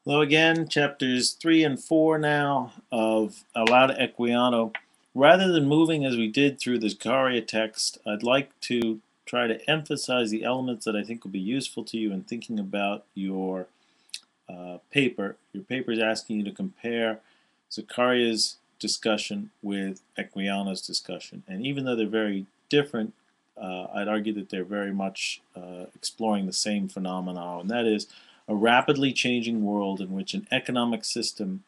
Hello again, chapters 3 and 4 now of Allowed Equiano. Rather than moving as we did through the Zakaria text, I'd like to try to emphasize the elements that I think will be useful to you in thinking about your paper. Your paper is asking you to compare Zakaria's discussion with Equiano's discussion. And even though they're very different, I'd argue that they're very much exploring the same phenomenon, and that is a rapidly changing world in which an economic system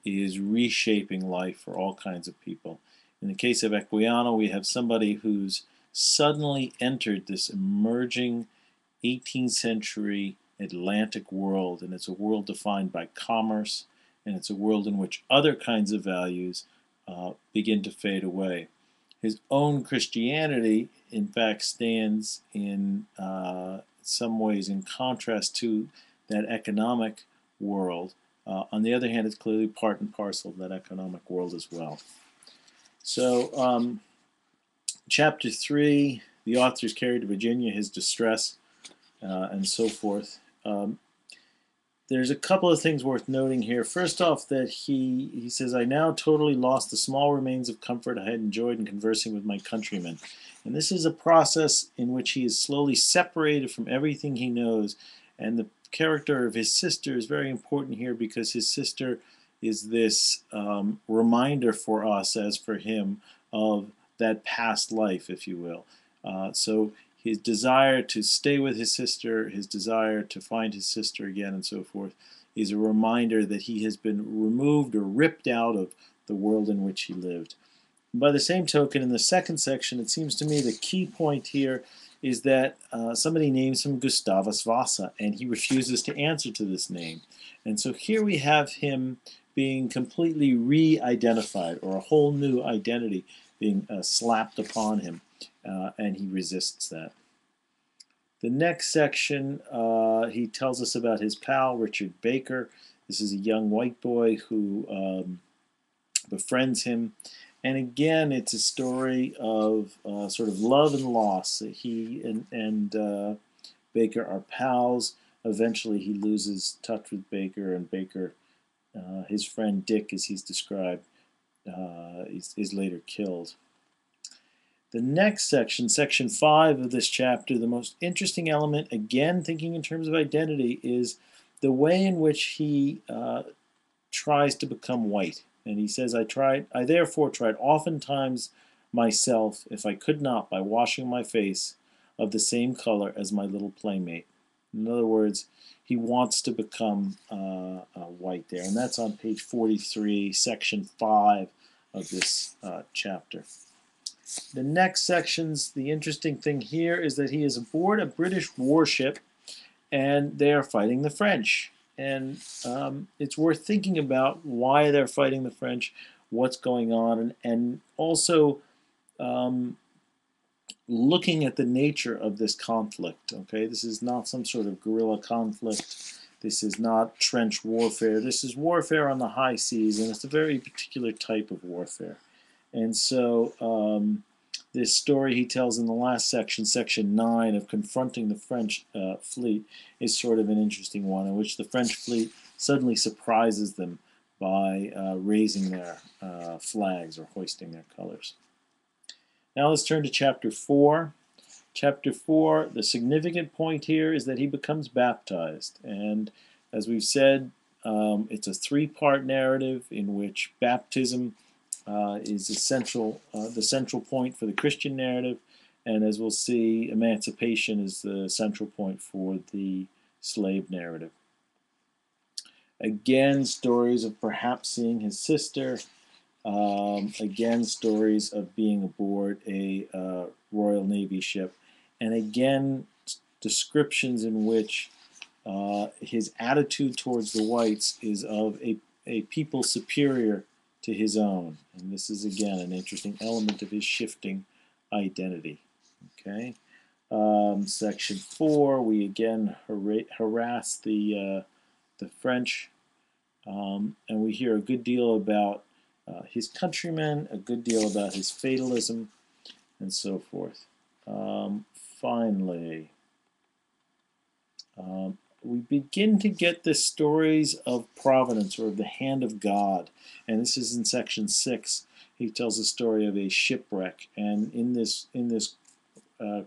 is reshaping life for all kinds of people. In the case of Equiano, we have somebody who's suddenly entered this emerging 18th century Atlantic world, and it's a world defined by commerce, and it's a world in which other kinds of values begin to fade away. His own Christianity, in fact, stands in some ways in contrast to that economic world. On the other hand, it's clearly part and parcel of that economic world as well. So, chapter 3, the author is carried to Virginia, his distress, and so forth. There's a couple of things worth noting here. First off, that he says, I now totally lost the small remains of comfort I had enjoyed in conversing with my countrymen. And this is a process in which he is slowly separated from everything he knows. And the character of his sister is very important here because his sister is this reminder for us, as for him, of that past life, if you will. So his desire to stay with his sister, his desire to find his sister again, and so forth, is a reminder that he has been removed or ripped out of the world in which he lived. By the same token, in the second section, it seems to me the key point here is that somebody names him Gustavus Vasa, and he refuses to answer to this name. And so here we have him being completely re-identified, or a whole new identity being slapped upon him, and he resists that. The next section, he tells us about his pal, Richard Baker. This is a young white boy who befriends him. And again, it's a story of sort of love and loss. He and Baker are pals. Eventually, he loses touch with Baker, and Baker, his friend Dick, as he's described, is later killed. The next section, section 5 of this chapter, the most interesting element, again thinking in terms of identity, is the way in which he tries to become white. And he says, I therefore tried oftentimes myself, if I could not, by washing my face of the same color as my little playmate. In other words, he wants to become white there. And that's on page 43, section 5 of this chapter. The next sections, the interesting thing here is that he is aboard a British warship and they are fighting the French. And it's worth thinking about why they're fighting the French, what's going on, and also looking at the nature of this conflict. Okay, this is not some sort of guerrilla conflict. This is not trench warfare. This is warfare on the high seas, and it's a very particular type of warfare. And so this story he tells in the last section, section 9, of confronting the French fleet, is sort of an interesting one, in which the French fleet suddenly surprises them by raising their flags or hoisting their colors. Now let's turn to chapter 4. Chapter 4, the significant point here is that he becomes baptized. And as we've said, it's a three-part narrative in which baptism is the central point for the Christian narrative, and as we'll see, emancipation is the central point for the slave narrative. Again, stories of perhaps seeing his sister. Again, stories of being aboard a Royal Navy ship, and again, descriptions in which his attitude towards the whites is of a people superior to his own. And this is, again, an interesting element of his shifting identity. Okay. Section 4, we again harass the French, and we hear a good deal about his countrymen, a good deal about his fatalism, and so forth. Finally, we begin to get the stories of providence or of the hand of God. And this is in section 6. He tells the story of a shipwreck, and in this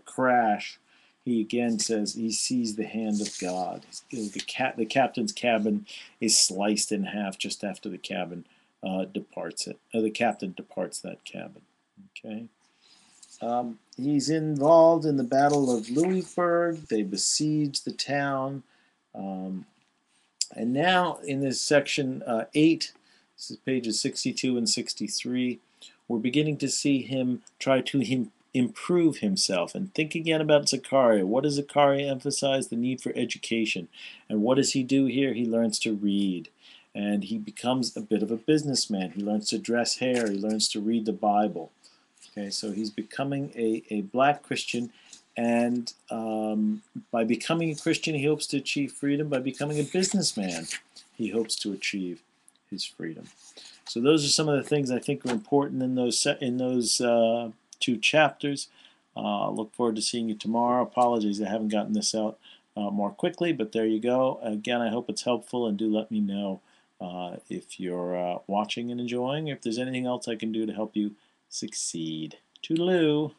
crash, he again says he sees the hand of God. The captain's cabin is sliced in half just after the cabin departs it. The captain departs that cabin. Okay. He's involved in the Battle of Louisburg. They besiege the town. And now in this section 8, this is pages 62 and 63, we're beginning to see him try to improve himself and think again about Zachariah. What does Zachariah emphasize? The need for education. And what does he do here? He learns to read. And he becomes a bit of a businessman. He learns to dress hair. He learns to read the Bible. Okay, so he's becoming a black Christian, and by becoming a Christian, he hopes to achieve freedom. By becoming a businessman, he hopes to achieve his freedom. So those are some of the things I think are important in those two chapters. Look forward to seeing you tomorrow. Apologies, I haven't gotten this out more quickly, but there you go. Again, I hope it's helpful, and do let me know if you're watching and enjoying, or if there's anything else I can do to help you succeed. Toodaloo.